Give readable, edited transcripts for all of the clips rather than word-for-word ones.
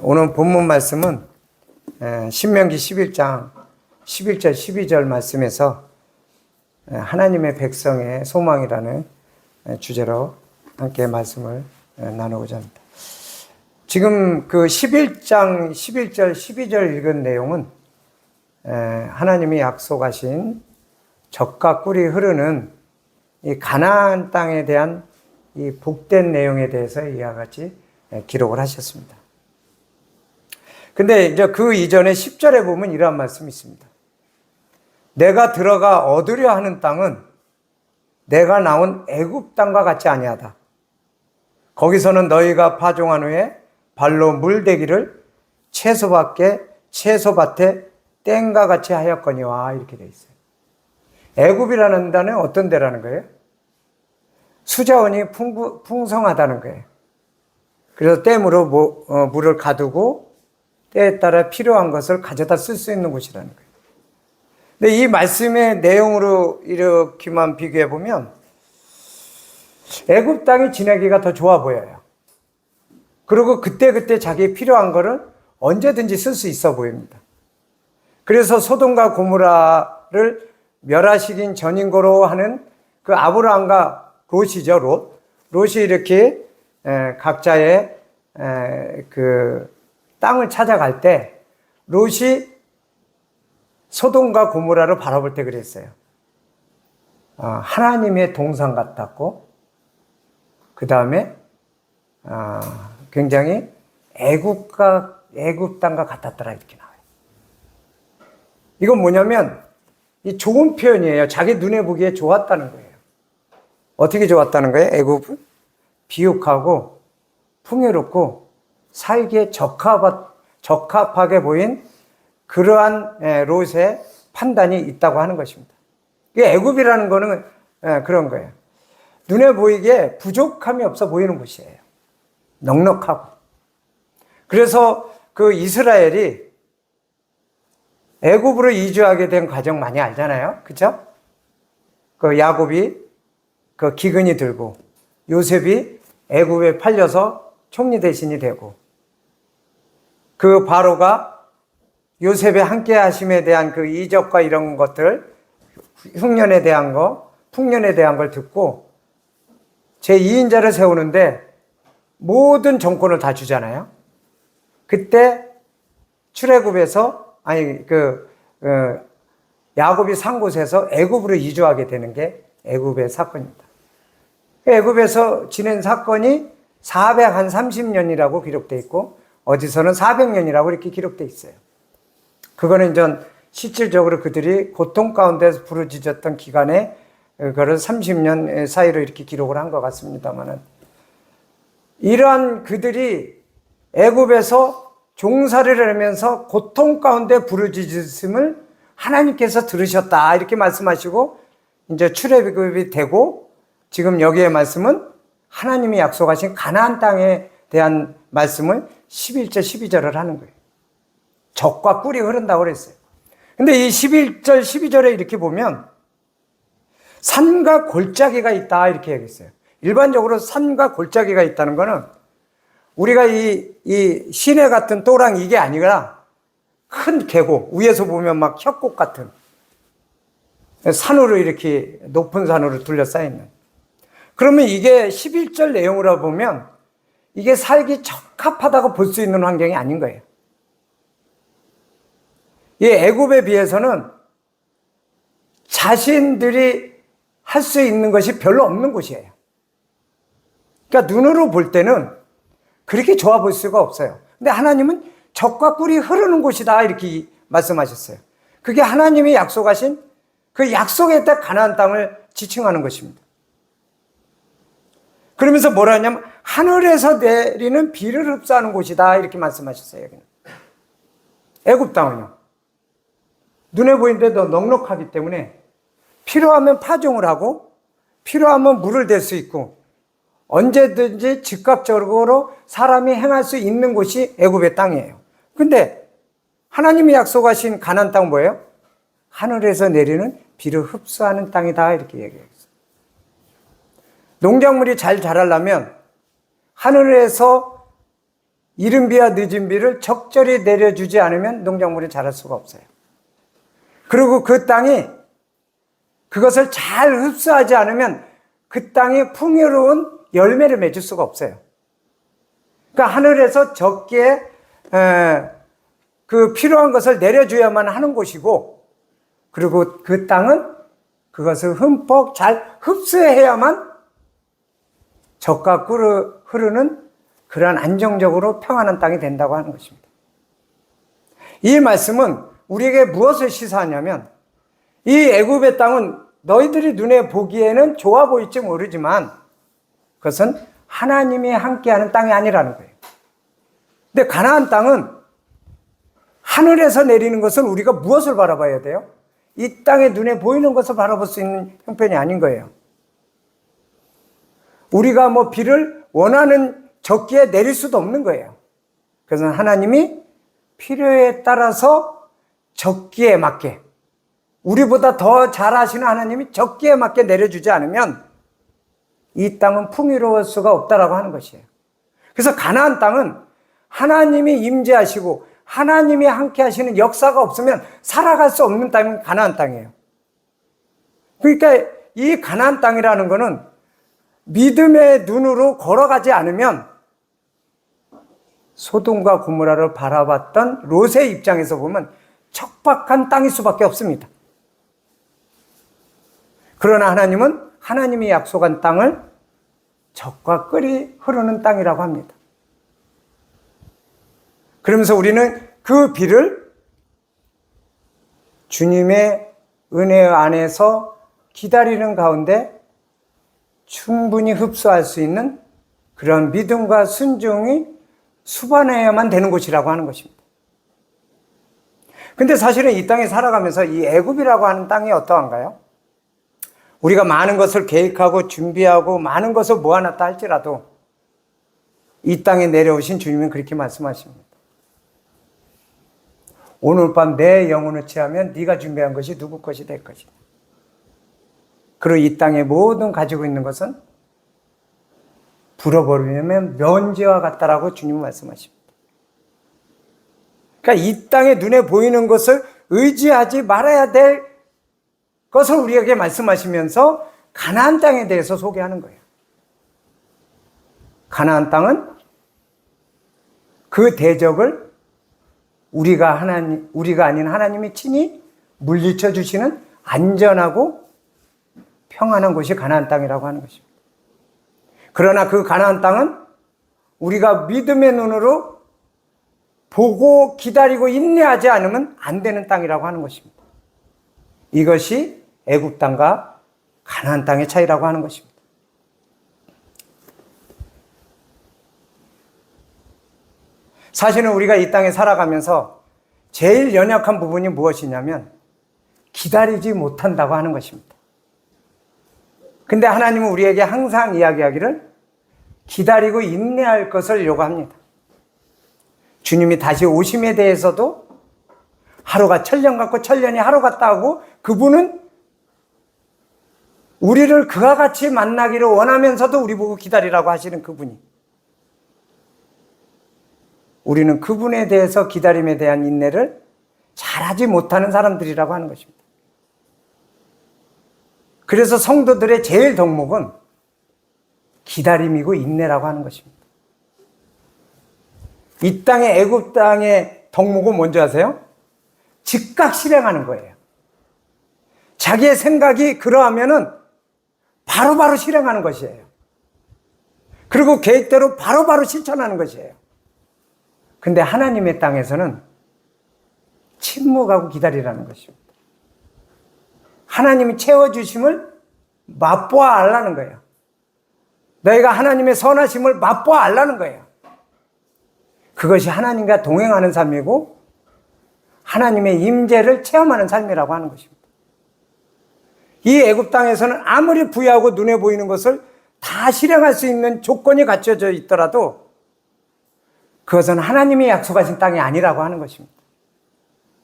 오늘 본문 말씀은 신명기 11장 11절 12절 말씀에서 하나님의 백성의 소망이라는 주제로 함께 말씀을 나누고자 합니다. 지금 그 11장 11절 12절 읽은 내용은 하나님이 약속하신 젖과 꿀이 흐르는 이 가나안 땅에 대한 이 복된 내용에 대해서 이와 같이 기록을 하셨습니다. 근데 이제 그 이전에 10절에 보면 이러한 말씀이 있습니다. 내가 들어가 얻으려 하는 땅은 내가 나온 애굽 땅과 같이 아니하다. 거기서는 너희가 파종한 후에 발로 물대기를 채소밭에 땡과 같이 하였거니와 이렇게 되어 있어요. 애굽이라는 데는 어떤 데라는 거예요? 수자원이 풍성하다는 거예요. 그래서 댐으로 물을 가두고 때에 따라 필요한 것을 가져다 쓸 수 있는 곳이라는 거예요. 근데 이 말씀의 내용으로 이렇게만 비교해 보면 애굽 땅이 지내기가 더 좋아 보여요. 그리고 그때 자기 필요한 거를 언제든지 쓸 수 있어 보입니다. 그래서 소돔과 고모라를 멸하시긴 전인고로 하는 그 아브라함과 롯이죠. 롯이 이렇게 각자의 그 땅을 찾아갈 때 롯이 소돔과 고모라를 바라볼 때 그랬어요. 하나님의 동산 같았고 그 다음에 굉장히 애굽 땅과 같았더라 이렇게 나와요. 이건 뭐냐면 이 좋은 표현이에요. 자기 눈에 보기에 좋았다는 거예요. 어떻게 좋았다는 거예요? 애굽은 비옥하고 풍요롭고 살기에 적합하게 보인 그러한 롯의 판단이 있다고 하는 것입니다. 애굽이라는 거는 그런 거예요. 눈에 보이기에 부족함이 없어 보이는 곳이에요. 넉넉하고. 그래서 그 이스라엘이 애굽으로 이주하게 된 과정 많이 알잖아요. 그렇죠? 그 야곱이 그 기근이 들고 요셉이 애굽에 팔려서 총리 대신이 되고 그 바로가 요셉의 함께 하심에 대한 그 이적과 이런 것들 흉년에 대한 거, 풍년에 대한 걸 듣고 제2인자를 세우는데 모든 정권을 다 주잖아요. 그때 출애굽에서 야곱이 산 곳에서 애굽으로 이주하게 되는 게 애굽의 사건입니다. 애굽에서 지낸 사건이 430년이라고 기록되어 있고 어디서는 400년이라고 이렇게 기록되어 있어요. 그거는 이제 실질적으로 그들이 고통 가운데서 부르짖었던 기간에 그걸 30년 사이로 이렇게 기록을 한 것 같습니다만은 이러한 그들이 애굽에서 종살이를 하면서 고통 가운데 부르짖음을 하나님께서 들으셨다 이렇게 말씀하시고 이제 출애굽이 되고 지금 여기에 말씀은 하나님이 약속하신 가나안 땅에 대한 말씀을 11절 12절을 하는 거예요. 젖과 꿀이 흐른다고 그랬어요. 근데 이 11절 12절에 이렇게 보면 산과 골짜기가 있다 이렇게 얘기했어요. 일반적으로 산과 골짜기가 있다는 거는 우리가 이 시내 같은 또랑 이게 아니라 큰 계곡, 위에서 보면 막 협곡 같은 산으로 이렇게 높은 산으로 둘러싸여 있는. 그러면 이게 11절 내용으로 보면 이게 살기 적합하다고 볼 수 있는 환경이 아닌 거예요. 이 애굽에 비해서는 자신들이 할 수 있는 것이 별로 없는 곳이에요. 그러니까 눈으로 볼 때는 그렇게 좋아 볼 수가 없어요. 근데 하나님은 젖과 꿀이 흐르는 곳이다 이렇게 말씀하셨어요. 그게 하나님이 약속하신 그 약속에 따라 가나안 땅을 지칭하는 것입니다. 그러면서 뭐라 하냐면 하늘에서 내리는 비를 흡수하는 곳이다 이렇게 말씀하셨어요. 여기는. 애굽 땅은요. 눈에 보이는데도 넉넉하기 때문에 필요하면 파종을 하고 필요하면 물을 댈 수 있고 언제든지 즉각적으로 사람이 행할 수 있는 곳이 애굽의 땅이에요. 근데 하나님이 약속하신 가나안 땅은 뭐예요? 하늘에서 내리는 비를 흡수하는 땅이다 이렇게 얘기했어요. 농작물이 잘 자라려면 하늘에서 이른 비와 늦은 비를 적절히 내려주지 않으면 농작물이 자랄 수가 없어요. 그리고 그 땅이 그것을 잘 흡수하지 않으면 그 땅이 풍요로운 열매를 맺을 수가 없어요. 그러니까 하늘에서 적기에 그 필요한 것을 내려줘야만 하는 곳이고, 그리고 그 땅은 그것을 흠뻑 잘 흡수해야만 적과 흐르는 그러한 안정적으로 평안한 땅이 된다고 하는 것입니다. 이 말씀은 우리에게 무엇을 시사하냐면, 이 애굽의 땅은 너희들이 눈에 보기에는 좋아 보일지 모르지만 그것은 하나님이 함께하는 땅이 아니라는 거예요. 근데 가나안 땅은 하늘에서 내리는 것은 우리가 무엇을 바라봐야 돼요? 이 땅에 눈에 보이는 것을 바라볼 수 있는 형편이 아닌 거예요. 우리가 뭐 비를 원하는 적기에 내릴 수도 없는 거예요. 그래서 하나님이 필요에 따라서 적기에 맞게, 우리보다 더 잘하시는 하나님이 적기에 맞게 내려주지 않으면 이 땅은 풍요로울 수가 없다라고 하는 것이에요. 그래서 가나안 땅은 하나님이 임재하시고 하나님이 함께 하시는 역사가 없으면 살아갈 수 없는 땅이 가나안 땅이에요. 그러니까 이 가나안 땅이라는 거는 믿음의 눈으로 걸어가지 않으면, 소돔과 고모라를 바라봤던 롯의 입장에서 보면 척박한 땅일 수밖에 없습니다. 그러나 하나님은 하나님이 약속한 땅을 적과 꿀이 흐르는 땅이라고 합니다. 그러면서 우리는 그 비를 주님의 은혜 안에서 기다리는 가운데 충분히 흡수할 수 있는 그런 믿음과 순종이 수반해야만 되는 곳이라고 하는 것입니다. 근데 사실은 이 땅에 살아가면서 이 애굽이라고 하는 땅이 어떠한가요? 우리가 많은 것을 계획하고 준비하고 많은 것을 모아놨다 할지라도 이 땅에 내려오신 주님은 그렇게 말씀하십니다. 오늘 밤 내 영혼을 취하면 네가 준비한 것이 누구 것이 될 것이다. 그리고 이 땅에 모든 가지고 있는 것은 불어버리면 먼지와 같다라고 주님은 말씀하십니다. 그러니까 이 땅에 눈에 보이는 것을 의지하지 말아야 될 것을 우리에게 말씀하시면서 가나안 땅에 대해서 소개하는 거예요. 가나안 땅은 그 대적을 우리가 아닌 하나님이 친히 물리쳐 주시는 안전하고 평안한 곳이 가나안 땅이라고 하는 것입니다. 그러나 그 가나안 땅은 우리가 믿음의 눈으로 보고 기다리고 인내하지 않으면 안 되는 땅이라고 하는 것입니다. 이것이 애굽 땅과 가나안 땅의 차이라고 하는 것입니다. 사실은 우리가 이 땅에 살아가면서 제일 연약한 부분이 무엇이냐면 기다리지 못한다고 하는 것입니다. 근데 하나님은 우리에게 항상 이야기하기를 기다리고 인내할 것을 요구합니다. 주님이 다시 오심에 대해서도 하루가 천년 같고 천년이 하루 같다 하고, 그분은 우리를 그와 같이 만나기를 원하면서도 우리 보고 기다리라고 하시는 그분이, 우리는 그분에 대해서 기다림에 대한 인내를 잘하지 못하는 사람들이라고 하는 것입니다. 그래서 성도들의 제일 덕목은 기다림이고 인내라고 하는 것입니다. 이 땅의 애굽 땅의 덕목은 뭔지 아세요? 즉각 실행하는 거예요. 자기의 생각이 그러하면은 바로바로 실행하는 것이에요. 그리고 계획대로 바로바로 실천하는 것이에요. 근데 하나님의 땅에서는 침묵하고 기다리라는 것입니다. 하나님이 채워주심을 맛보아 알라는 거예요. 너희가 하나님의 선하심을 맛보아 알라는 거예요. 그것이 하나님과 동행하는 삶이고 하나님의 임재를 체험하는 삶이라고 하는 것입니다. 이 애굽 땅에서는 아무리 부유하고 눈에 보이는 것을 다 실행할 수 있는 조건이 갖춰져 있더라도 그것은 하나님이 약속하신 땅이 아니라고 하는 것입니다.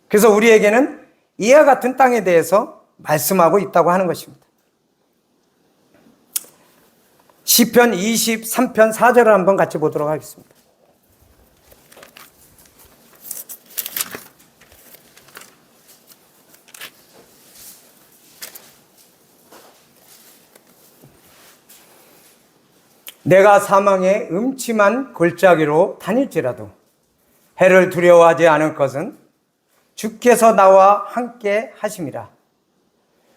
그래서 우리에게는 이와 같은 땅에 대해서 말씀하고 있다고 하는 것입니다. 시편 23편 4절을 한번 같이 보도록 하겠습니다. 내가 사망의 음침한 골짜기로 다닐지라도 해를 두려워하지 않을 것은 주께서 나와 함께 하심이라.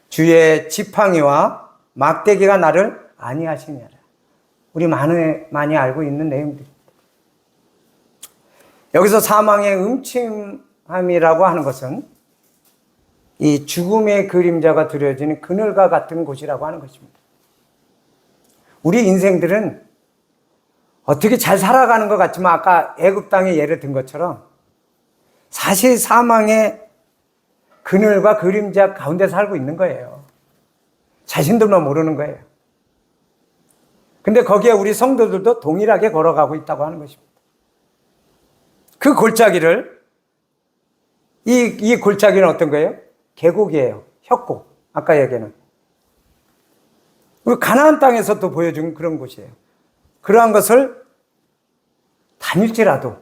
주의 지팡이와 막대기가 나를 안위하시니라. 우리 많이 알고 있는 내용들입니다. 여기서 사망의 음침함이라고 하는 것은 이 죽음의 그림자가 두려워지는 그늘과 같은 곳이라고 하는 것입니다. 우리 인생들은 어떻게 잘 살아가는 것 같지만 아까 애굽 땅의 예를 든 것처럼 사실 사망의 그늘과 그림자 가운데 살고 있는 거예요. 자신들만 모르는 거예요. 근데 거기에 우리 성도들도 동일하게 걸어가고 있다고 하는 것입니다. 그 골짜기를 이 골짜기는 어떤 거예요? 계곡이에요. 협곡. 아까 얘기는 우리 가나안 땅에서도 보여준 그런 곳이에요. 그러한 것을 다닐지라도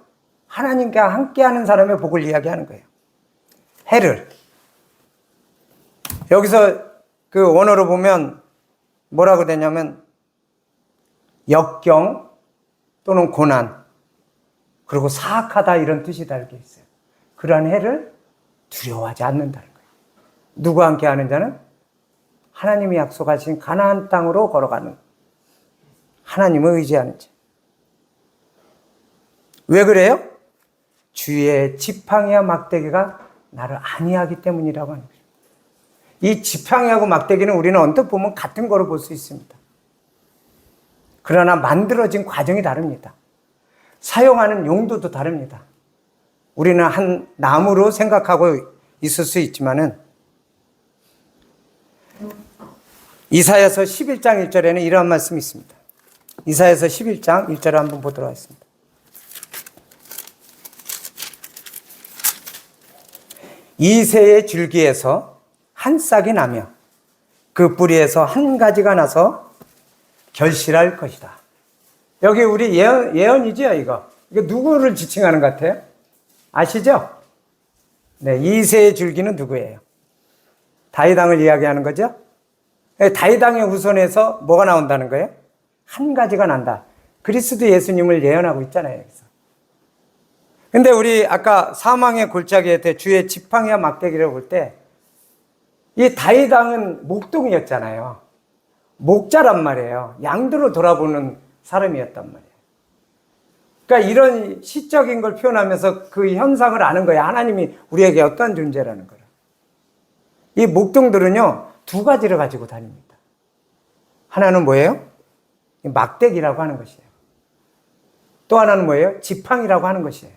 하나님과 함께하는 사람의 복을 이야기하는 거예요. 해를 여기서 그 원어로 보면 뭐라고 되냐면 역경 또는 고난 그리고 사악하다 이런 뜻이 달게 있어요. 그러한 해를 두려워하지 않는다는 거예요. 누구와 함께 하는 자는 하나님이 약속하신 가나안 땅으로 걸어가는 하나님을 의지하는 자. 왜 그래요? 주의 지팡이와 막대기가 나를 안위하기 때문이라고 하는 거예요. 이 지팡이하고 막대기는 우리는 언뜻 보면 같은 거로 볼 수 있습니다. 그러나 만들어진 과정이 다릅니다. 사용하는 용도도 다릅니다. 우리는 한 나무로 생각하고 있을 수 있지만은 이사야서 11장 1절에는 이러한 말씀이 있습니다. 이사야서 11장 1절을 한번 보도록 하겠습니다. 이새의 줄기에서 한 싹이 나며 그 뿌리에서 한 가지가 나서 결실할 것이다. 여기 우리 예언이죠, 이거. 이거 누구를 지칭하는 것 같아요? 아시죠? 네, 이새의 줄기는 누구예요? 다윗왕을 이야기하는 거죠? 다윗왕의 후손에서 뭐가 나온다는 거예요? 한 가지가 난다. 그리스도 예수님을 예언하고 있잖아요, 여기서. 근데 우리 아까 사망의 골짜기에 대 주의 지팡이와 막대기를 볼 때 이 다윗왕은 목동이었잖아요. 목자란 말이에요. 양들을 돌아보는 사람이었단 말이에요. 그러니까 이런 시적인 걸 표현하면서 그 현상을 아는 거예요. 하나님이 우리에게 어떤 존재라는 거예요. 이 목동들은요, 두 가지를 가지고 다닙니다. 하나는 뭐예요? 막대기라고 하는 것이에요. 또 하나는 뭐예요? 지팡이라고 하는 것이에요.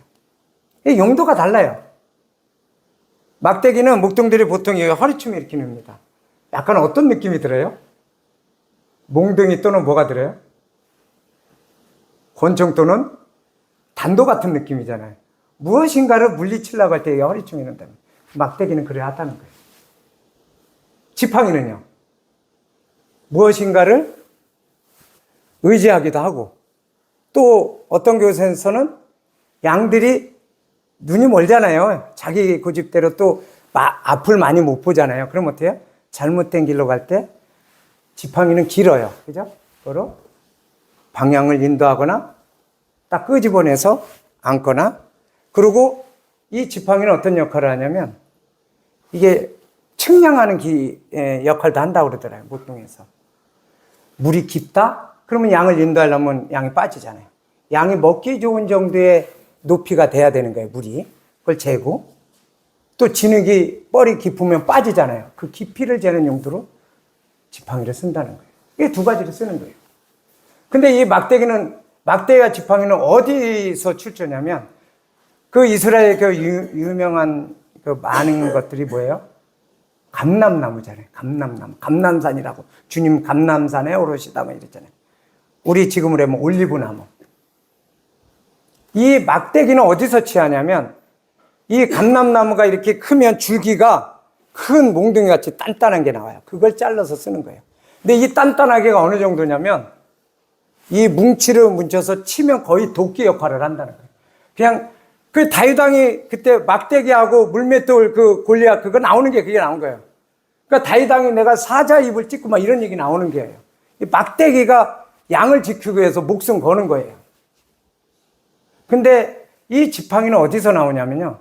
이 용도가 달라요. 막대기는 목동들이 보통 허리춤 이렇게 늡니다. 약간 어떤 느낌이 들어요? 몽둥이 또는 뭐가 들어요? 권총 또는 단도 같은 느낌이잖아요. 무엇인가를 물리치려고 할 때 허리춤이 는다면 막대기는 그래야 하다는 거예요. 지팡이는요, 무엇인가를 의지하기도 하고, 또 어떤 교회에서는 양들이 눈이 멀잖아요. 자기 고집대로 또 앞을 많이 못 보잖아요. 그럼 어때요? 잘못된 길로 갈 때 지팡이는 길어요. 그죠? 그로 방향을 인도하거나 딱 끄집어내서 앉거나, 그리고 이 지팡이는 어떤 역할을 하냐면 이게 측량하는 역할도 한다고 그러더라고요. 목동에서. 물이 깊다? 그러면 양을 인도하려면 양이 빠지잖아요. 양이 먹기 좋은 정도의 높이가 돼야 되는 거예요, 물이. 그걸 재고. 또 진흙이 뻘이 깊으면 빠지잖아요. 그 깊이를 재는 용도로 지팡이를 쓴다는 거예요. 이게 두 가지를 쓰는 거예요. 근데 이 막대기와 지팡이는 어디서 출처냐면 그 이스라엘 그 유명한 그 많은 것들이 뭐예요? 감람나무잖아요. 감람나무. 감람산이라고. 주님 감람산에 오르시다 뭐 이랬잖아요. 우리 지금으로 하면 올리브나무. 이 막대기는 어디서 취하냐면 이 감람나무가 이렇게 크면 줄기가 큰 몽둥이 같이 단단한 게 나와요. 그걸 잘라서 쓰는 거예요. 근데 이 단단하게가 어느 정도냐면 이 뭉치를 뭉쳐서 치면 거의 도끼 역할을 한다는 거예요. 그냥 그 다윗왕이 그때 막대기하고 물맷돌 그 골리앗 그거 나오는 게 그게 나온 거예요. 그러니까 다윗왕이 내가 사자 입을 찢고 막 이런 얘기 나오는 거예요. 이 막대기가 양을 지키기 위해서 목숨 거는 거예요. 근데 이 지팡이는 어디서 나오냐면요.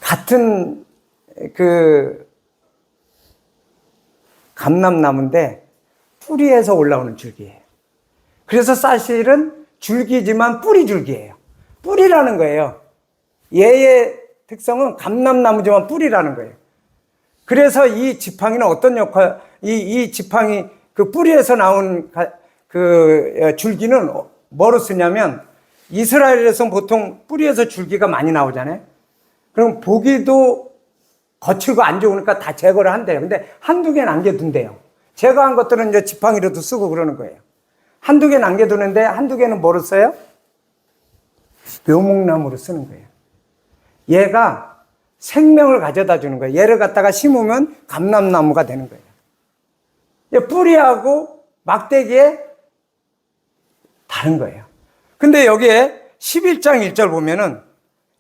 같은 그 감람나무인데 뿌리에서 올라오는 줄기예요. 그래서 사실은 줄기지만 뿌리 줄기예요. 뿌리라는 거예요. 얘의 특성은 감람나무지만 뿌리라는 거예요. 그래서 이 지팡이는 어떤 역할, 이 지팡이 그 뿌리에서 나온 그 줄기는 뭐로 쓰냐면 이스라엘에서 보통 뿌리에서 줄기가 많이 나오잖아요. 그럼 보기도 거칠고 안 좋으니까 다 제거를 한대요. 근데 한두 개 남겨둔대요. 제거한 것들은 이제 지팡이로도 쓰고 그러는 거예요. 한두 개 남겨두는데 한두 개는 뭐로 써요? 묘목나무로 쓰는 거예요. 얘가 생명을 가져다 주는 거예요. 얘를 갖다가 심으면 감람나무가 되는 거예요. 뿌리하고 막대기에 다른 거예요. 근데 여기에 11장 1절 보면은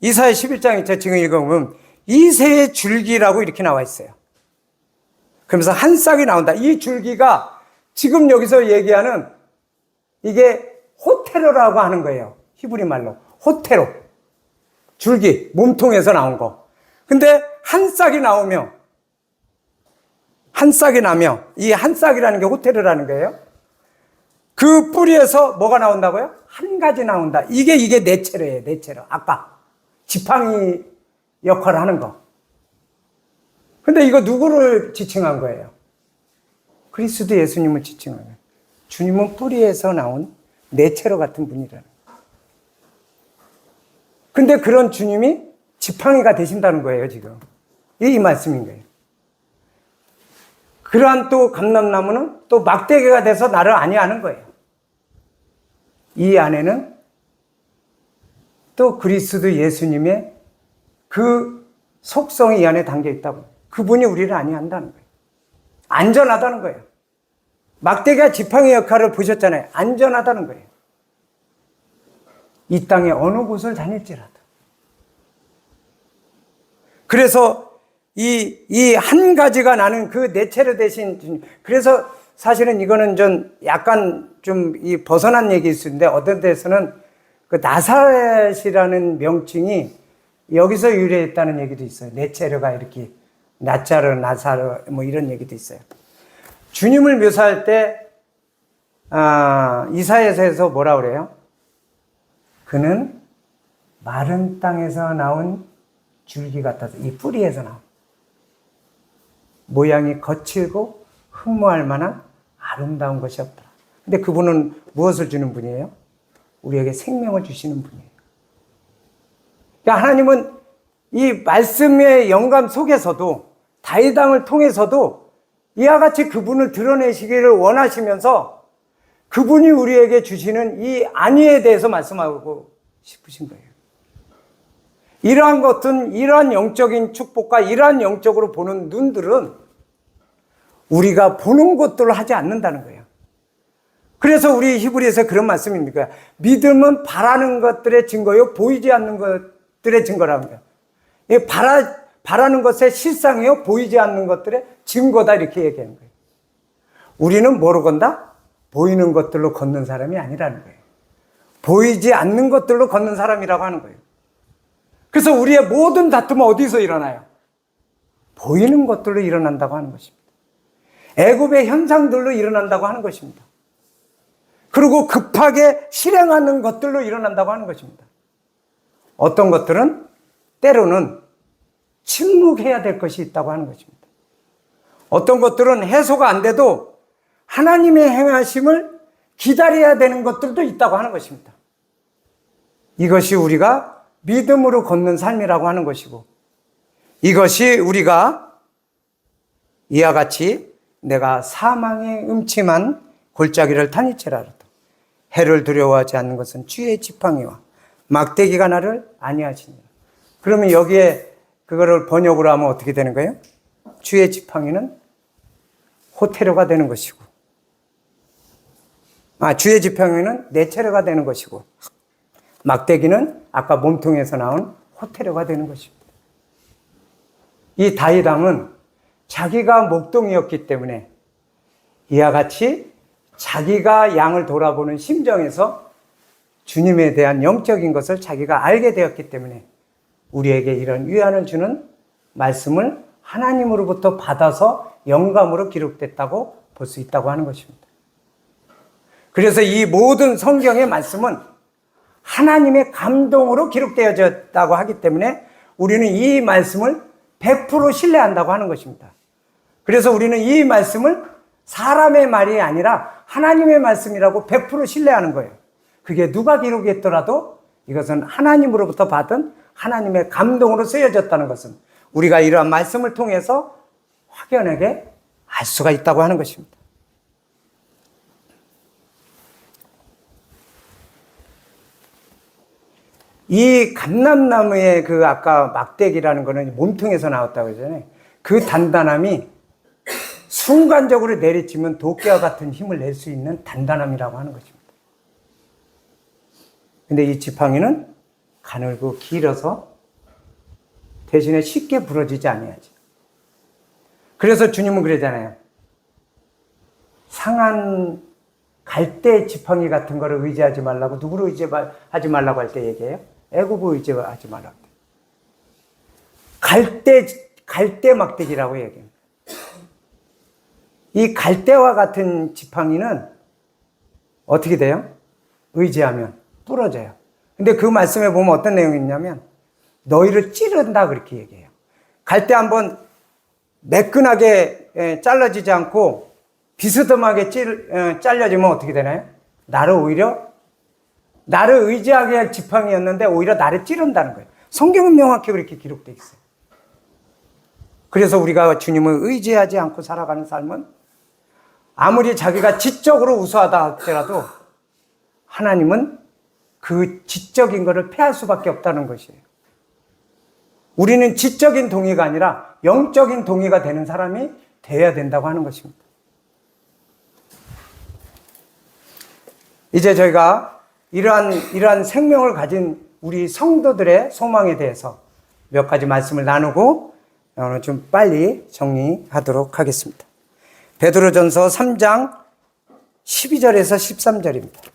이사야 11장 1절 지금 읽어보면 이새의 줄기라고 이렇게 나와 있어요. 그러면서 한 싹이 나온다. 이 줄기가 지금 여기서 얘기하는 이게 호테로라고 하는 거예요. 히브리 말로. 호테로. 줄기, 몸통에서 나온 거. 근데 한 싹이 나오며, 한 싹이 나며, 이 한 싹이라는 게 호테로라는 거예요. 그 뿌리에서 뭐가 나온다고요? 한 가지 나온다. 이게 네체로예요, 네체로. 아까 지팡이 역할을 하는 거. 근데 이거 누구를 지칭한 거예요? 그리스도 예수님을 지칭한 거예요. 주님은 뿌리에서 나온 네체로 같은 분이라는 거예요. 근데 그런 주님이 지팡이가 되신다는 거예요, 지금. 이 말씀인 거예요. 그러한 또 감람나무는 또 막대기가 돼서 나를 안위하는 거예요. 이 안에는 또 그리스도 예수님의 그 속성이 이 안에 담겨 있다고. 그분이 우리를 안위한다는 거예요. 안전하다는 거예요. 막대기가 지팡이 역할을 보셨잖아요. 안전하다는 거예요. 이 땅의 어느 곳을 다닐지라도. 그래서 이 한 가지가 나는 그 네체로 되신 주님. 그래서 사실은 이거는 좀 약간 좀 이 벗어난 얘기일 수 있는데 어떤 데서는 그 나사렛이라는 명칭이 여기서 유래했다는 얘기도 있어요. 네체로가 이렇게 나자르, 나사르 뭐 이런 얘기도 있어요. 주님을 묘사할 때 이사야서에서 뭐라 그래요? 그는 마른 땅에서 나온 줄기 같아서 이 뿌리에서 나온 모양이 거칠고 흠모할 만한 아름다운 것이 없더라. 근데 그분은 무엇을 주는 분이에요? 우리에게 생명을 주시는 분이에요. 그러니까 하나님은 이 말씀의 영감 속에서도 다윗 왕을 통해서도 이와 같이 그분을 드러내시기를 원하시면서 그분이 우리에게 주시는 이 안위에 대해서 말씀하고 싶으신 거예요. 이러한 것은 이러한 영적인 축복과 이러한 영적으로 보는 눈들은 우리가 보는 것들을 하지 않는다는 거예요. 그래서 우리 히브리에서 그런 말씀입니까? 믿음은 바라는 것들의 증거요, 보이지 않는 것들의 증거라는 거예요. 바라는 것의 실상이요, 보이지 않는 것들의 증거다, 이렇게 얘기하는 거예요. 우리는 뭐로 건다? 보이는 것들로 걷는 사람이 아니라는 거예요. 보이지 않는 것들로 걷는 사람이라고 하는 거예요. 그래서 우리의 모든 다툼은 어디서 일어나요? 보이는 것들로 일어난다고 하는 것입니다. 애굽의 현상들로 일어난다고 하는 것입니다. 그리고 급하게 실행하는 것들로 일어난다고 하는 것입니다. 어떤 것들은 때로는 침묵해야 될 것이 있다고 하는 것입니다. 어떤 것들은 해소가 안 돼도 하나님의 행하심을 기다려야 되는 것들도 있다고 하는 것입니다. 이것이 우리가 믿음으로 걷는 삶이라고 하는 것이고, 이것이 우리가 이와 같이 내가 사망의 음침한 골짜기를 다닐지라도 해를 두려워하지 않는 것은 주의 지팡이와 막대기가 나를 안위하시니라. 그러면 여기에 그거를 번역으로 하면 어떻게 되는 거예요? 주의 지팡이는 호테로가 되는 것이고, 주의 지팡이는 네체로가 되는 것이고, 막대기는 아까 몸통에서 나온 호테로가 되는 것입니다. 이 다윗 왕은 자기가 목동이었기 때문에 이와 같이 자기가 양을 돌아보는 심정에서 주님에 대한 영적인 것을 자기가 알게 되었기 때문에 우리에게 이런 위안을 주는 말씀을 하나님으로부터 받아서 영감으로 기록됐다고 볼 수 있다고 하는 것입니다. 그래서 이 모든 성경의 말씀은 하나님의 감동으로 기록되어졌다고 하기 때문에 우리는 이 말씀을 100% 신뢰한다고 하는 것입니다. 그래서 우리는 이 말씀을 사람의 말이 아니라 하나님의 말씀이라고 100% 신뢰하는 거예요. 그게 누가 기록했더라도 이것은 하나님으로부터 받은 하나님의 감동으로 쓰여졌다는 것은 우리가 이러한 말씀을 통해서 확연하게 알 수가 있다고 하는 것입니다. 이 감람나무의 그 아까 막대기라는 거는 몸통에서 나왔다고 했잖아요. 그 단단함이 순간적으로 내리치면 도끼와 같은 힘을 낼 수 있는 단단함이라고 하는 것입니다. 근데 이 지팡이는 가늘고 길어서 대신에 쉽게 부러지지 아니하지. 그래서 주님은 그러잖아요. 상한 갈대 지팡이 같은 거를 의지하지 말라고, 누구를 의지하지 말라고 할 때 얘기해요? 애굽을 의지하지 말라고. 갈대 막대기라고 얘기합니다. 이 갈대와 같은 지팡이는 어떻게 돼요? 의지하면 부러져요. 근데 그 말씀에 보면 어떤 내용이 있냐면 너희를 찌른다 그렇게 얘기해요. 갈대 한번 매끈하게 잘라지지 않고 비스듬하게 잘려지면 어떻게 되나요? 나를 의지하게 할 지팡이였는데 오히려 나를 찌른다는 거예요. 성경은 명확히 그렇게 기록되어 있어요. 그래서 우리가 주님을 의지하지 않고 살아가는 삶은 아무리 자기가 지적으로 우수하다 할지라도 하나님은 그 지적인 것을 패할 수밖에 없다는 것이에요. 우리는 지적인 동의가 아니라 영적인 동의가 되는 사람이 되어야 된다고 하는 것입니다. 이제 저희가 이러한 생명을 가진 우리 성도들의 소망에 대해서 몇 가지 말씀을 나누고 오늘 좀 빨리 정리하도록 하겠습니다. 베드로전서 3장 12절에서 13절입니다.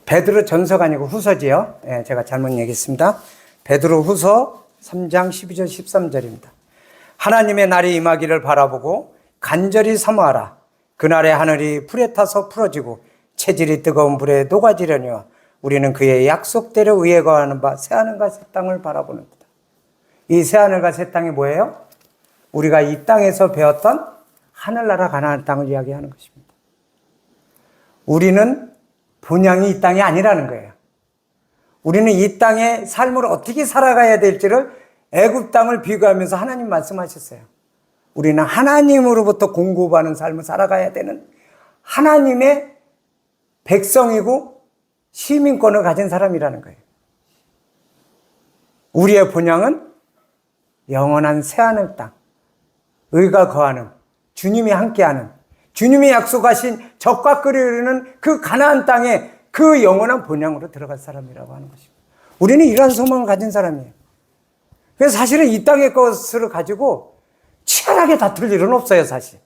베드로 전서가 아니고 후서지요. 제가 잘못 얘기했습니다. 베드로 후서 3장 12절 13절입니다. 하나님의 날이 임하기를 바라보고 간절히 사모하라. 그날에 하늘이 불에 타서 풀어지고 체질이 뜨거운 불에 녹아지려니와 우리는 그의 약속대로 의에 거하는 바 새하늘과 새 땅을 바라보는다. 이 새하늘과 새 땅이 뭐예요? 우리가 이 땅에서 배웠던 하늘나라 가나안 땅을 이야기하는 것입니다. 우리는 본향이 이 땅이 아니라는 거예요. 우리는 이 땅의 삶을 어떻게 살아가야 될지를 애굽 땅을 비교하면서 하나님 말씀하셨어요. 우리는 하나님으로부터 공급하는 삶을 살아가야 되는 하나님의 백성이고 시민권을 가진 사람이라는 거예요. 우리의 본향은 영원한 새하늘 땅, 의가 거하는 주님이 함께하는 주님이 약속하신 젖과 꿀이 흐르는 그 가나안 땅에 그 영원한 본향으로 들어갈 사람이라고 하는 것입니다. 우리는 이러한 소망을 가진 사람이에요. 그래서 사실은 이 땅의 것을 가지고 치열하게 다툴 일은 없어요, 사실.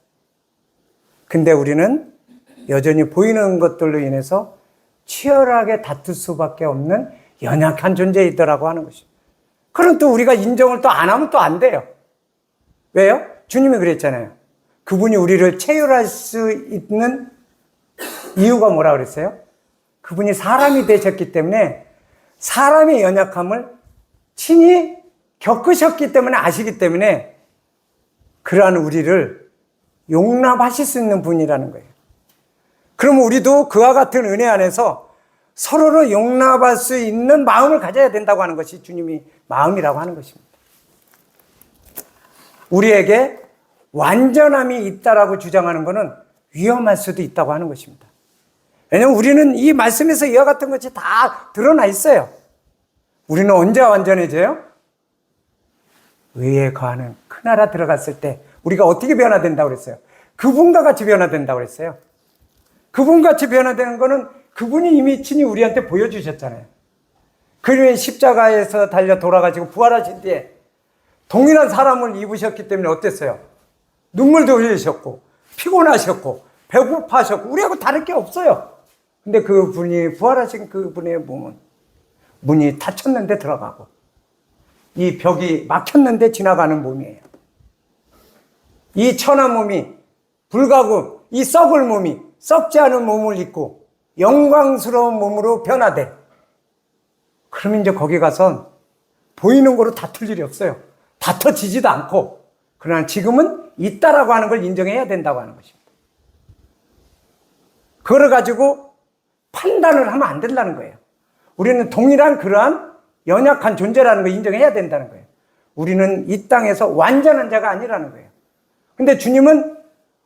근데 우리는 여전히 보이는 것들로 인해서 치열하게 다툴 수밖에 없는 연약한 존재이더라고 하는 것입니다. 그럼 또 우리가 인정을 또 안 하면 또 안 돼요. 왜요? 주님이 그랬잖아요. 그분이 우리를 체휼할 수 있는 이유가 뭐라 그랬어요? 그분이 사람이 되셨기 때문에 사람의 연약함을 친히 겪으셨기 때문에 아시기 때문에 그러한 우리를 용납하실 수 있는 분이라는 거예요. 그러면 우리도 그와 같은 은혜 안에서 서로를 용납할 수 있는 마음을 가져야 된다고 하는 것이 주님이 마음이라고 하는 것입니다. 우리에게 완전함이 있다라고 주장하는 것은 위험할 수도 있다고 하는 것입니다. 왜냐면 우리는 이 말씀에서 이와 같은 것이 다 드러나 있어요. 우리는 언제 완전해져요? 의에 거하는 그 나라 들어갔을 때 우리가 어떻게 변화된다고 그랬어요? 그분과 같이 변화된다고 그랬어요. 그분같이 변화되는 거는 그분이 이미 친히 우리한테 보여주셨잖아요. 그분이 십자가에서 달려 돌아가시고 부활하신 뒤에 동일한 사람을 입으셨기 때문에 어땠어요? 눈물도 흘리셨고 피곤하셨고 배고파하셨고 우리하고 다를 게 없어요. 근데 그분이 부활하신 그분의 몸은 문이 닫혔는데 들어가고 이 벽이 막혔는데 지나가는 몸이에요. 이 천한 몸이 불가고 이 썩을 몸이 썩지 않은 몸을 입고 영광스러운 몸으로 변화돼. 그러면 이제 거기 가선 보이는 거로 다툴 일이 없어요. 다퉈지지도 않고. 그러나 지금은 있다라고 하는 걸 인정해야 된다고 하는 것입니다. 그걸 가지고 판단을 하면 안 된다는 거예요. 우리는 동일한 그러한 연약한 존재라는 걸 인정해야 된다는 거예요. 우리는 이 땅에서 완전한 자가 아니라는 거예요. 근데 주님은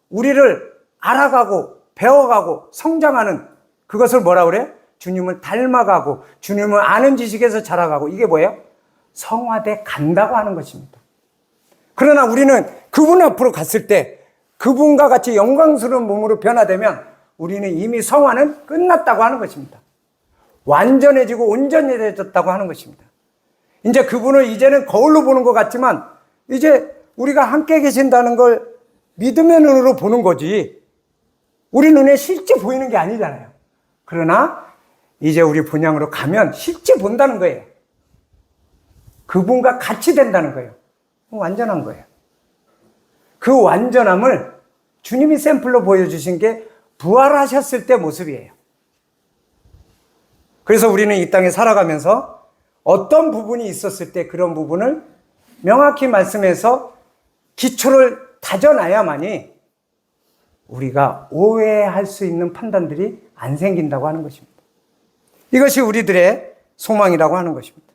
우리를 알아가고 배워가고 성장하는 그것을 뭐라 그래요? 주님을 닮아가고 주님을 아는 지식에서 자라가고 이게 뭐예요? 성화돼 간다고 하는 것입니다. 그러나 우리는 그분 앞으로 갔을 때 그분과 같이 영광스러운 몸으로 변화되면 우리는 이미 성화는 끝났다고 하는 것입니다. 완전해지고 온전해졌다고 하는 것입니다. 이제 그분을 이제는 거울로 보는 것 같지만 이제 우리가 함께 계신다는 걸 믿음의 눈으로 보는 거지 우리 눈에 실제 보이는 게 아니잖아요. 그러나 이제 우리 본향으로 가면 실제 본다는 거예요. 그분과 같이 된다는 거예요. 완전한 거예요. 그 완전함을 주님이 샘플로 보여주신 게 부활하셨을 때 모습이에요. 그래서 우리는 이 땅에 살아가면서 어떤 부분이 있었을 때 그런 부분을 명확히 말씀해서 기초를 다져놔야만이 우리가 오해할 수 있는 판단들이 안 생긴다고 하는 것입니다. 이것이 우리들의 소망이라고 하는 것입니다.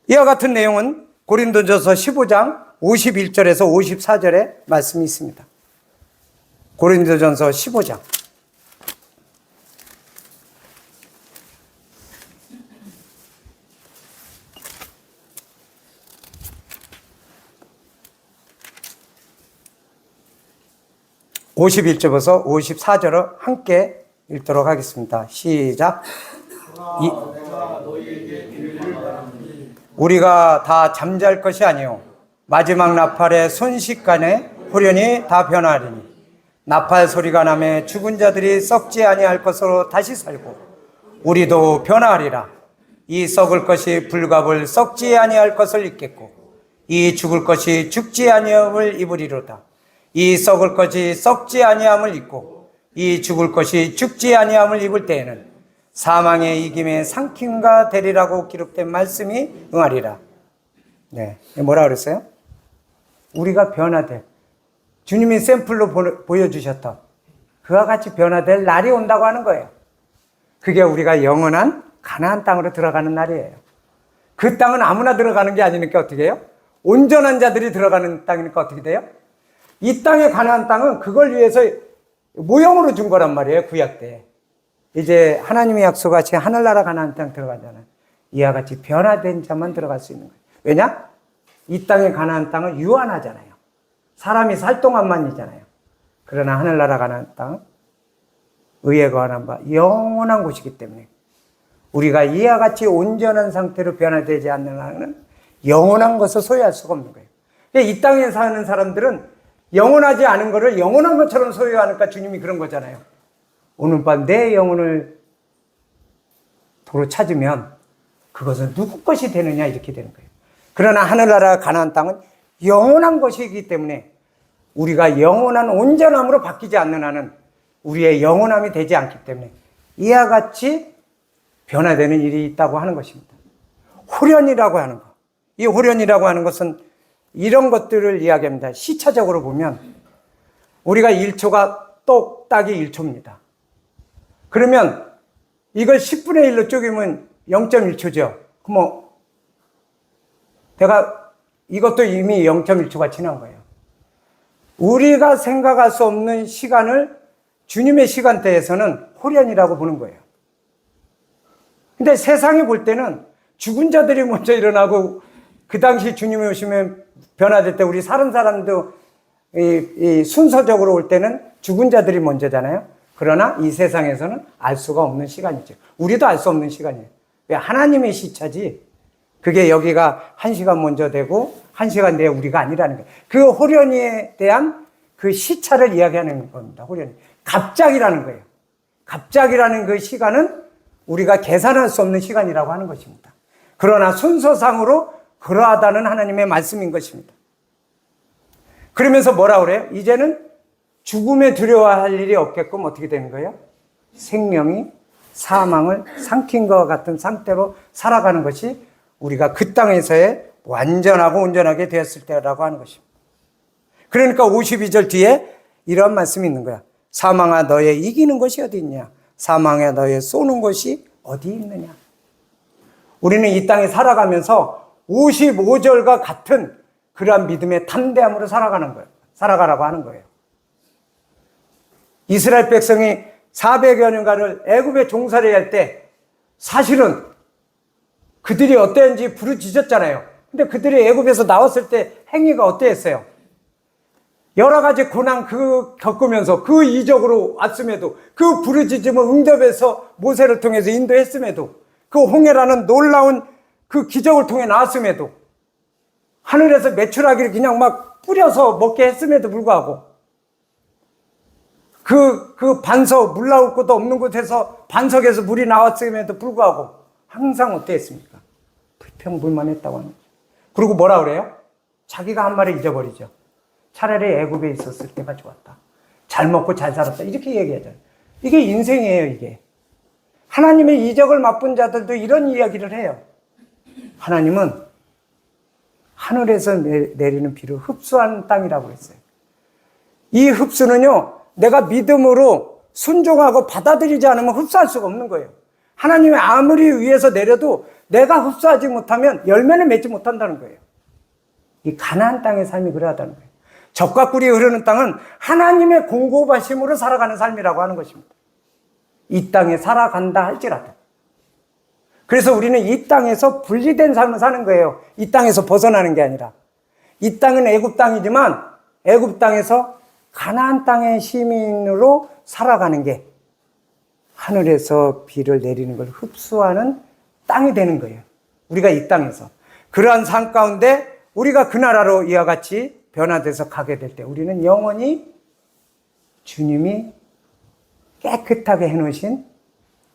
이와 같은 내용은 고린도전서 15장 51절에서 54절에 말씀이 있습니다. 고린도전서 15장 51절부터 54절을 함께 읽도록 하겠습니다. 시작. 우리가 다 잠잘 것이 아니요 마지막 나팔의 순식간에 후련히 다 변하리니 나팔 소리가 나매 죽은 자들이 썩지 아니할 것으로 다시 살고 우리도 변화하리라. 이 썩을 것이 불갑을 썩지 아니할 것을 입겠고 이 죽을 것이 죽지 아니함을 입으리로다. 이 썩을 것이 썩지 아니함을 입고 이 죽을 것이 죽지 아니함을 입을 때에는 사망의 이김에 상킴과 되리라고 기록된 말씀이 응하리라. 네, 뭐라 그랬어요? 우리가 변화될 주님이 샘플로 보여주셨던 그와 같이 변화될 날이 온다고 하는 거예요. 그게 우리가 영원한 가나안 땅으로 들어가는 날이에요. 그 땅은 아무나 들어가는 게 아니니까 어떻게 해요? 온전한 자들이 들어가는 땅이니까 어떻게 돼요? 이 땅의 가나안 땅은 그걸 위해서 모형으로 준 거란 말이에요. 구약 때. 이제 하나님의 약속같이 하늘나라 가나안 땅 들어가잖아요. 이와 같이 변화된 자만 들어갈 수 있는 거예요. 왜냐? 이 땅의 가나안 땅은 유한하잖아요. 사람이 살 동안만이잖아요. 그러나 하늘나라 가나안 땅은 의에 거하는 바 영원한 곳이기 때문에 우리가 이와 같이 온전한 상태로 변화되지 않는 한은 영원한 것을 소유할 수가 없는 거예요. 이 땅에 사는 사람들은 영원하지 않은 것을 영원한 것처럼 소유하니까 주님이 그런 거잖아요. 오늘 밤 내 영혼을 도로 찾으면 그것은 누구 것이 되느냐 이렇게 되는 거예요. 그러나 하늘나라 가나안 땅은 영원한 것이기 때문에 우리가 영원한 온전함으로 바뀌지 않는 한은 우리의 영원함이 되지 않기 때문에 이와 같이 변화되는 일이 있다고 하는 것입니다. 호련이라고 하는 것. 이 호련이라고 하는 것은 이런 것들을 이야기합니다. 시차적으로 보면 우리가 1초가 똑딱이 1초입니다. 그러면 이걸 10분의 1로 쪼개면 0.1초죠. 그럼 내가 이것도 이미 0.1초가 지난 거예요. 우리가 생각할 수 없는 시간을 주님의 시간대에서는 호련이라고 보는 거예요. 근데 세상이 볼 때는 죽은 자들이 먼저 일어나고, 그 당시 주님이 오시면 변화될 때 우리 사는 사람도 이 순서적으로 올 때는 죽은 자들이 먼저잖아요. 그러나 이 세상에서는 알 수가 없는 시간이죠. 우리도 알 수 없는 시간이에요. 왜? 하나님의 시차지. 그게 여기가 1시간 먼저 되고 1시간 뒤에 우리가 아니라는 거예요. 그 호련이에 대한 그 시차를 이야기하는 겁니다. 호련이. 갑작이라는 거예요. 갑작이라는 그 시간은 우리가 계산할 수 없는 시간이라고 하는 것입니다. 그러나 순서상으로 그러하다는 하나님의 말씀인 것입니다. 그러면서 뭐라 그래요? 이제는 죽음에 두려워할 일이 없게끔 어떻게 되는 거예요? 생명이 사망을 삼킨 것 같은 상태로 살아가는 것이 우리가 그 땅에서의 완전하고 온전하게 되었을 때라고 하는 것입니다. 그러니까 52절 뒤에 이런 말씀이 있는 거야. 사망아 너의 이기는 것이 어디 있냐? 사망아 너의 쏘는 것이 어디 있느냐? 우리는 이 땅에 살아가면서 55절과 같은 그러한 믿음의 담대함으로 살아가는 거예요. 살아가라고 하는 거예요. 이스라엘 백성이 400여 년간을 애굽에 종살이 할 때 사실은 그들이 어땠는지 부르짖었잖아요. 근데 그들이 애굽에서 나왔을 때 행위가 어땠어요? 여러 가지 고난 겪으면서 그 이적으로 왔음에도, 그 부르짖음을 응답해서 모세를 통해서 인도했음에도, 그 홍해라는 놀라운 그 기적을 통해 나왔음에도, 하늘에서 메추라기를 그냥 막 뿌려서 먹게 했음에도 불구하고, 그 반석, 물 나올 곳도 없는 곳에서 반석에서 물이 나왔음에도 불구하고 항상 어땠습니까? 불평불만했다고 하는 거죠. 그리고 뭐라 그래요? 자기가 한 말을 잊어버리죠. 차라리 애굽에 있었을 때가 좋았다. 잘 먹고 잘 살았다. 이렇게 얘기하잖아요. 이게 인생이에요, 이게. 하나님의 이적을 맛본 자들도 이런 이야기를 해요. 하나님은 하늘에서 내리는 비를 흡수하는 땅이라고 했어요. 이 흡수는요, 내가 믿음으로 순종하고 받아들이지 않으면 흡수할 수가 없는 거예요. 하나님이 아무리 위에서 내려도 내가 흡수하지 못하면 열매를 맺지 못한다는 거예요. 이 가나안 땅의 삶이 그러하다는 거예요. 젖과 꿀이 흐르는 땅은 하나님의 공급하심으로 살아가는 삶이라고 하는 것입니다. 이 땅에 살아간다 할지라도. 그래서 우리는 이 땅에서 분리된 삶을 사는 거예요. 이 땅에서 벗어나는 게 아니라. 이 땅은 애굽 땅이지만 애굽 땅에서 가나안 땅의 시민으로 살아가는 게 하늘에서 비를 내리는 걸 흡수하는 땅이 되는 거예요. 우리가 이 땅에서. 그러한 삶 가운데 우리가 그 나라로 이와 같이 변화돼서 가게 될 때 우리는 영원히 주님이 깨끗하게 해놓으신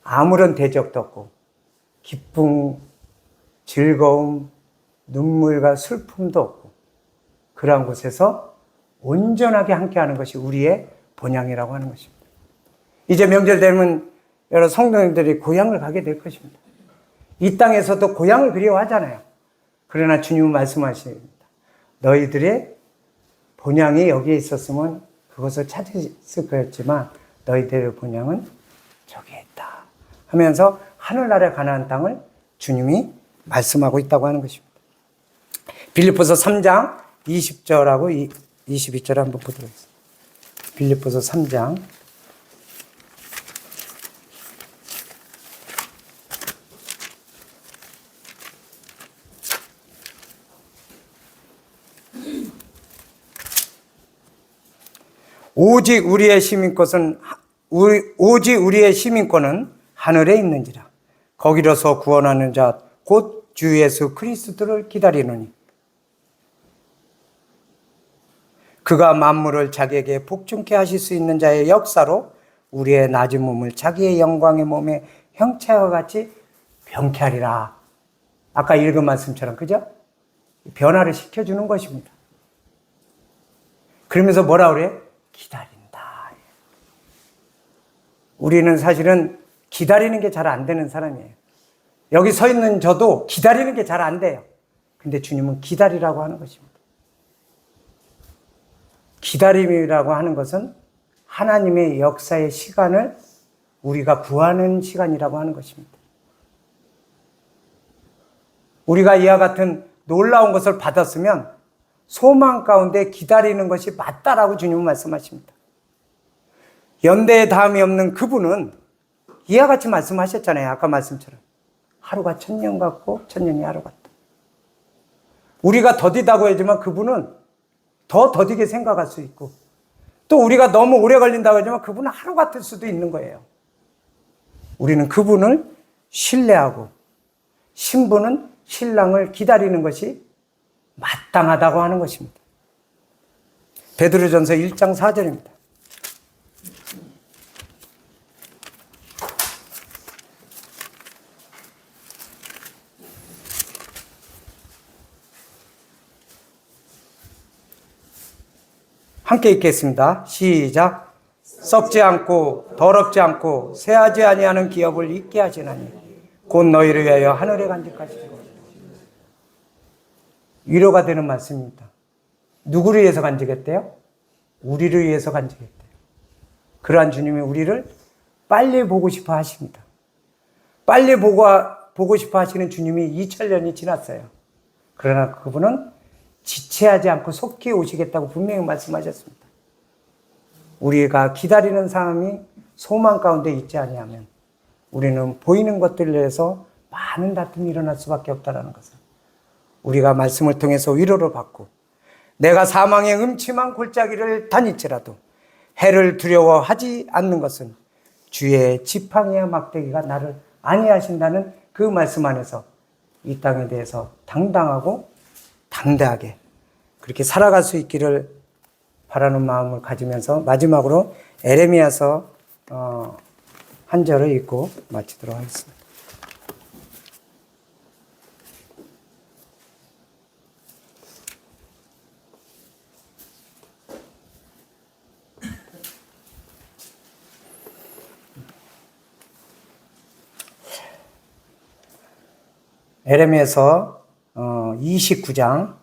아무런 대적도 없고 기쁨, 즐거움, 눈물과 슬픔도 없고 그러한 곳에서 온전하게 함께하는 것이 우리의 본향이라고 하는 것입니다. 이제 명절 되면 여러 성도님들이 고향을 가게 될 것입니다. 이 땅에서도 고향을 그리워하잖아요. 그러나 주님은 말씀하십니다. 너희들의 본향이 여기에 있었으면 그것을 찾았을 거였지만 너희들의 본향은 저기에 있다 하면서 하늘나라의 가나안 땅을 주님이 말씀하고 있다고 하는 것입니다. 빌립보서 3장 20절하고 22절 한번 보도록 하겠습니다. 빌립보서 3장 오직 우리의 시민권은 하늘에 있는지라. 거기로서 구원하는 자 곧 주 예수 그리스도를 기다리노니 그가 만물을 자기에게 복종케 하실 수 있는 자의 역사로 우리의 낮은 몸을 자기의 영광의 몸에 형체와 같이 병케하리라. 아까 읽은 말씀처럼, 그죠? 변화를 시켜주는 것입니다. 그러면서 뭐라 그래요? 기다린다. 우리는 사실은 기다리는 게 잘 안 되는 사람이에요. 여기 서 있는 저도 기다리는 게 잘 안 돼요. 근데 주님은 기다리라고 하는 것입니다. 기다림이라고 하는 것은 하나님의 역사의 시간을 우리가 구하는 시간이라고 하는 것입니다. 우리가 이와 같은 놀라운 것을 받았으면 소망 가운데 기다리는 것이 맞다라고 주님은 말씀하십니다. 연대에 다함이 없는 그분은 이와 같이 말씀하셨잖아요. 아까 말씀처럼. 하루가 천년 같고 천년이 하루 같다. 우리가 더디다고 하지만 그분은 더 더디게 생각할 수 있고, 또 우리가 너무 오래 걸린다고 하지만 그분은 하루 같을 수도 있는 거예요. 우리는 그분을 신뢰하고 신부는 신랑을 기다리는 것이 마땅하다고 하는 것입니다. 베드로전서 1장 4절입니다. 함께 읽겠습니다. 시작. 썩지 않고 더럽지 않고 새하지 아니하는 기업을 잊게 하시나니 곧 너희를 위하여 하늘에 간직하시고. 위로가 되는 말씀입니다. 누구를 위해서 간직했대요? 우리를 위해서 간직했대요. 그러한 주님이 우리를 빨리 보고 싶어 하십니다. 빨리 보고 싶어 하시는 주님이 2000년이 지났어요. 그러나 그분은 지체하지 않고 속히 오시겠다고 분명히 말씀하셨습니다. 우리가 기다리는 사람이 소망 가운데 있지 아니하면 우리는 보이는 것들에 대해서 많은 다툼이 일어날 수밖에 없다는 것을 우리가 말씀을 통해서 위로를 받고, 내가 사망의 음침한 골짜기를 다닐지라도 해를 두려워하지 않는 것은 주의 지팡이와 막대기가 나를 안위하신다는 그 말씀 안에서 이 땅에 대해서 당당하고 당대하게 그렇게 살아갈 수 있기를 바라는 마음을 가지면서 마지막으로 에레미야서 한 절을 읽고 마치도록 하겠습니다. 에레미야서 29장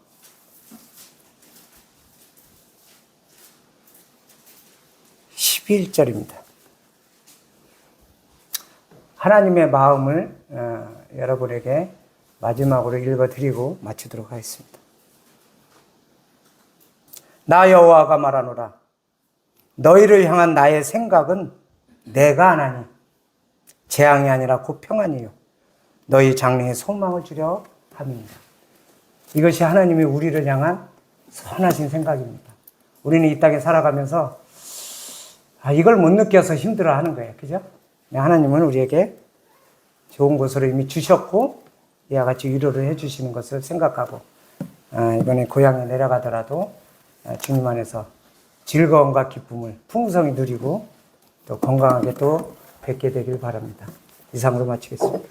11절입니다. 하나님의 마음을 여러분에게 마지막으로 읽어드리고 마치도록 하겠습니다. 나 여호와가 말하노라. 너희를 향한 나의 생각은 내가 하나니 재앙이 아니라 곧 평안이요 너희 장래에 소망을 주려 함입니다. 이것이 하나님이 우리를 향한 선하신 생각입니다. 우리는 이 땅에 살아가면서 이걸 못 느껴서 힘들어하는 거예요. 그죠? 하나님은 우리에게 좋은 것으로 이미 주셨고 이와 같이 위로를 해주시는 것을 생각하고 이번에 고향에 내려가더라도 주님 안에서 즐거움과 기쁨을 풍성히 누리고 또 건강하게 또 뵙게 되길 바랍니다. 이상으로 마치겠습니다.